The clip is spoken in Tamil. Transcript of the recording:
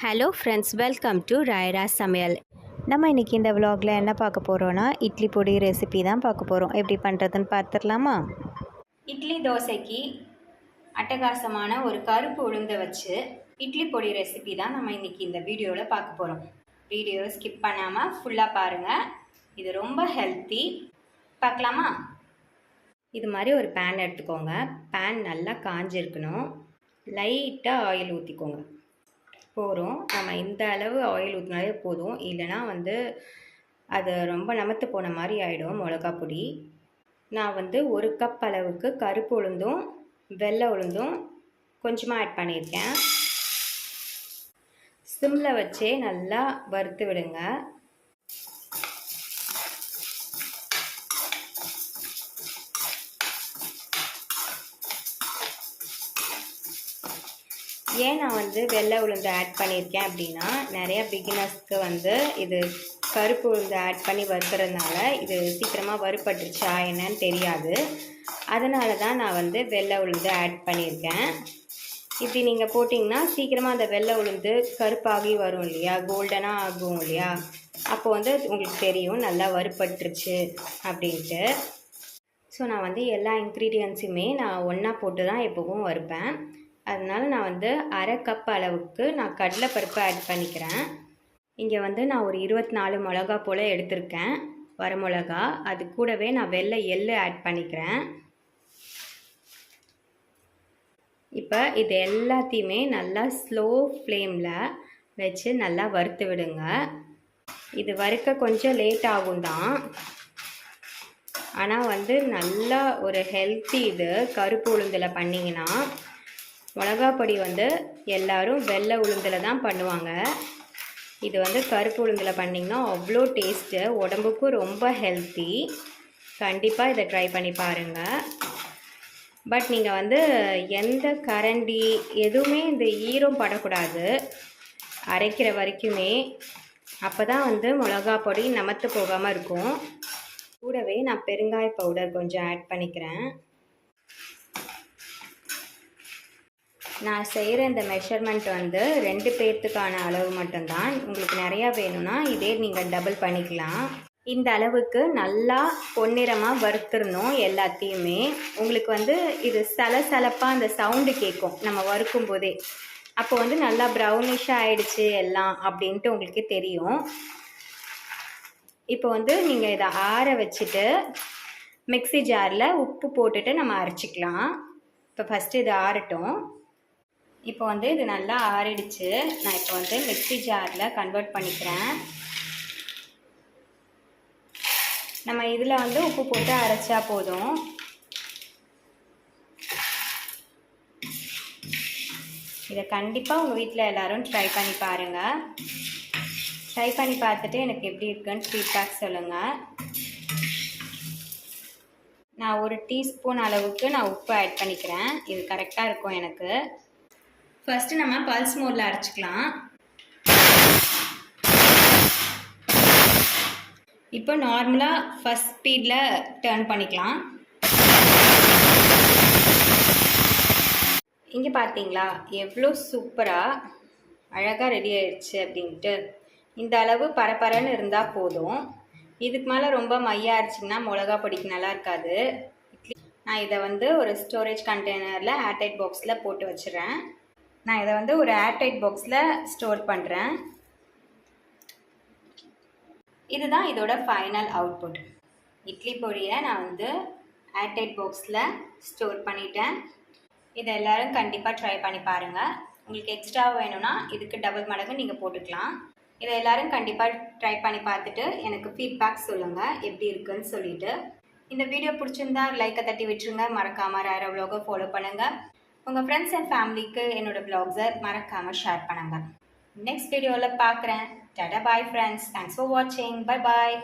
ஹலோ ஃப்ரெண்ட்ஸ், வெல்கம் டு ராயரா சமையல். நம்ம இன்றைக்கி இந்த விலாகில் என்ன பார்க்க போகிறோன்னா இட்லி பொடி ரெசிபி தான் பார்க்க போகிறோம். எப்படி பண்ணுறதுன்னு பார்த்துடலாமா? இட்லி தோசைக்கு அட்டகாசமான ஒரு கருப்பு உளுந்தை வச்சு இட்லி பொடி ரெசிபி தான் நம்ம இன்றைக்கி இந்த வீடியோவில் பார்க்க போகிறோம். வீடியோவை ஸ்கிப் பண்ணாமல் ஃபுல்லாக பாருங்கள். இது ரொம்ப ஹெல்த்தி. பார்க்கலாமா? இது மாதிரி ஒரு பேன் எடுத்துக்கோங்க. பேன் நல்லா காஞ்சிருக்கணும். லைட்டாக ஆயில் ஊற்றிக்கோங்க. போகிறோம். நம்ம இந்த அளவு ஆயில் ஊற்றினாலே போதும். இல்லைனா அது ரொம்ப நமத்து போன மாதிரி ஆகிடும் மிளகா பொடி. நான் 1 கப் அளவுக்கு கருப்பு உளுந்தும் வெள்ளை உளுந்தும் கொஞ்சமாக ஆட் பண்ணியிருக்கேன். சிம்மில் வச்சே நல்லா வறுத்து விடுங்க. ஏன் நான் வெள்ளை உளுந்து ஆட் பண்ணியிருக்கேன் அப்படின்னா, நிறையா பிகினர்ஸ்க்கு இது கருப்பு உளுந்து ஆட் பண்ணி வறுக்கிறதுனால இது சீக்கிரமாக வறுபட்டுருச்சா என்னன்னு தெரியாது. அதனால தான் நான் வெள்ளை உளுந்து ஆட் பண்ணியிருக்கேன். இப்படி நீங்கள் போட்டிங்கன்னா சீக்கிரமாக அந்த வெள்ளை உளுந்து கருப்பாகி வரும் இல்லையா, கோல்டனாக ஆகும் இல்லையா, அப்போ உங்களுக்கு தெரியும் நல்லா வறுபட்டுருச்சு அப்படின்ட்டு. ஸோ நான் எல்லா இன்க்ரீடியன்ஸுமே நான் ஒன்றா போட்டு தான் எப்போவும் வறுப்பேன். அதனால் நான் 1/2 கப் அளவுக்கு நான் கடலைப்பருப்பு ஆட் பண்ணிக்கிறேன். இங்கே நான் ஒரு 24 மிளகா போல் எடுத்திருக்கேன், வர மிளகா. அது கூடவே நான் வெள்ளை எள்ளு ஆட் பண்ணிக்கிறேன். இப்போ இது எல்லாத்தையுமே நல்லா ஸ்லோ ஃப்ளேமில் வச்சு நல்லா வறுத்து விடுங்க. இது வறுக்க கொஞ்சம் லேட் ஆகும் தான், ஆனால் நல்லா ஒரு ஹெல்த்தி. இது கருப்பு உளுந்தில் பண்ணிங்கன்னா, மிளகா பொடி எல்லோரும் வெள்ளை உளுந்தில் தான் பண்ணுவாங்க. இது கருப்பு உளுந்தில் பண்ணிங்கன்னா அவ்வளோ டேஸ்ட்டு, உடம்புக்கும் ரொம்ப ஹெல்த்தி. கண்டிப்பாக இதை ட்ரை பண்ணி பாருங்கள். பட் நீங்கள் எந்த கரண்டி எதுவுமே இந்த ஈரம் படக்கூடாது அரைக்கிற வரைக்குமே. அப்போ தான் மிளகா பொடி நமத்து போகாமல் இருக்கும். கூடவே நான் பெருங்காய பவுடர் கொஞ்சம் ஆட் பண்ணிக்கிறேன். நான் செய்கிற இந்த மெஷர்மெண்ட் 2 பேர்த்துக்கான அளவு மட்டும்தான். உங்களுக்கு நிறையா வேணும்னா இதே நீங்கள் டபுள் பண்ணிக்கலாம். இந்த அளவுக்கு நல்லா பொன்னிறமாக வறுத்துடணும் எல்லாத்தையுமே. உங்களுக்கு இது சலசலப்பாக அந்த சவுண்டு கேட்கும் நம்ம வறுக்கும் போதே. அப்போ நல்லா ப்ரௌனிஷாக ஆகிடுச்சு எல்லாம் அப்படின்ட்டு உங்களுக்கு தெரியும். இப்போ நீங்கள் இதை ஆற வச்சுட்டு மிக்ஸி ஜாரில் உப்பு போட்டுட்டு நம்ம அரைச்சிக்கலாம். இப்போ ஃபஸ்ட்டு இது ஆறட்டும். இப்போ இது நல்லா ஆறிடுச்சு. நான் இப்போ மிக்ஸி ஜாரில் கன்வெர்ட் பண்ணிக்கிறேன். நம்ம இதில் உப்பு போட்டு அரைச்சா போதும். இதை கண்டிப்பாக உங்கள் வீட்டில் எல்லோரும் ட்ரை பண்ணி பாருங்கள். ட்ரை பண்ணி பார்த்துட்டு எனக்கு எப்படி இருக்குன்னு ஃபீட்பேக் சொல்லுங்கள். நான் 1 டீஸ்பூன் அளவுக்கு நான் உப்பு ஆட் பண்ணிக்கிறேன். இது கரெக்டாக இருக்கும் எனக்கு. ஃபஸ்ட்டு நம்ம பல்ஸ் மோடில் அரைச்சிக்கலாம். இப்போ நார்மலாக ஃபஸ்ட் ஸ்பீடில் டர்ன் பண்ணிக்கலாம். இங்கே பார்த்தீங்களா எவ்வளோ சூப்பராக அழகாக ரெடி ஆயிடுச்சு அப்படின்ட்டு. இந்த அளவு பரபரன்னு இருந்தால் போதும். இதுக்கு மேலே ரொம்ப மையாக அரைச்சிங்கன்னா மிளகா பொடிக்கு நல்லா இருக்காது. நான் இதை ஒரு ஸ்டோரேஜ் கண்டெய்னரில் ஏர்டைட் பாக்ஸில் போட்டு வச்சுறேன். நான் இதை ஒரு ஏர்டைட் பாக்ஸில் ஸ்டோர் பண்ணுறேன். இதுதான் இதோட ஃபைனல் அவுட்புட். இட்லி பொடியை நான் ஏர்டைட் பாக்ஸில் ஸ்டோர் பண்ணிட்டேன். இதை எல்லோரும் கண்டிப்பாக ட்ரை பண்ணி பாருங்கள். உங்களுக்கு எக்ஸ்ட்ரா வேணும்னா இதுக்கு டபுள் மடங்கு நீங்கள் போட்டுக்கலாம். இதை எல்லோரும் கண்டிப்பாக ட்ரை பண்ணி பார்த்துட்டு எனக்கு ஃபீட்பேக் சொல்லுங்கள் எப்படி இருக்குன்னு சொல்லிவிட்டு. இந்த வீடியோ பிடிச்சிருந்தா லைக்கை தட்டி விட்டுருங்க. மறக்காமல் ராயரா vlog ஃபாலோ பண்ணுங்கள். உங்கள் ஃப்ரெண்ட்ஸ் அண்ட் ஃபேமிலிக்கு என்னோடய வ்ளாக்ஸை மறக்காமல் ஷேர் பண்ணுங்கள். நெக்ஸ்ட் வீடியோவில் பார்க்குறேன். Tata bye friends. Thanks for வாட்சிங். பை பாய்.